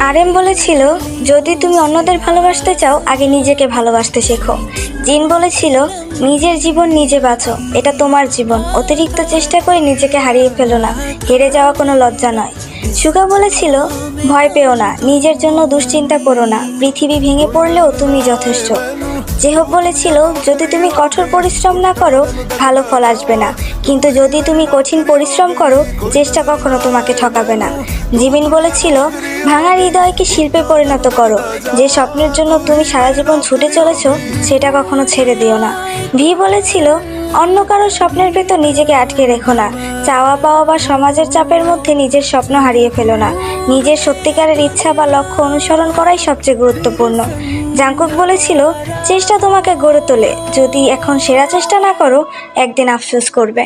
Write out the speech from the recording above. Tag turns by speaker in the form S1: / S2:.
S1: RM বলেছিল, যদি তুমি অন্যদের ভালোবাসতে চাও আগে নিজেকে ভালোবাসতে শেখো। জিন বলেছিল, নিজের জীবন নিজে বাঁচো, এটা তোমার জীবন, অতিরিক্ত চেষ্টা করে নিজেকে হারিয়ে ফেলো না, হেরে যাওয়া কোনো লজ্জা নয়। সুগা বলেছিল, ভয় পেও না, নিজের জন্য দুশ্চিন্তা করো না, পৃথিবী ভেঙে পড়লেও তুমি যথেষ্ট। জেহব বলেছিল, যদি তুমি কঠোর পরিশ্রম না করো ভালো ফল আসবে না, কিন্তু যদি তুমি কঠিন পরিশ্রম করো চেষ্টা কখনো তোমাকে ঠকাবে না। জিমিন বলেছিল, ভাঙা হৃদয়কে শিল্পে পরিণত করো, যে স্বপ্নের জন্য তুমি সারা জীবন ছুটে চলেছ সেটা কখনো ছেড়ে দিও না। ভি বলেছিল, অন্য কারো স্বপ্নের ভেতর নিজেকে আটকে রেখো না, চাওয়া পাওয়া বা সমাজের চাপের মধ্যে নিজের স্বপ্ন হারিয়ে ফেলো না, নিজের সত্যিকারের ইচ্ছা বা লক্ষ্য অনুসরণ করাই সবচেয়ে গুরুত্বপূর্ণ। জাংকুক বলেছিল, চেষ্টা তোমাকে গড়ে তোলে, যদি এখন সেরা চেষ্টা না করো একদিন আফসোস করবে।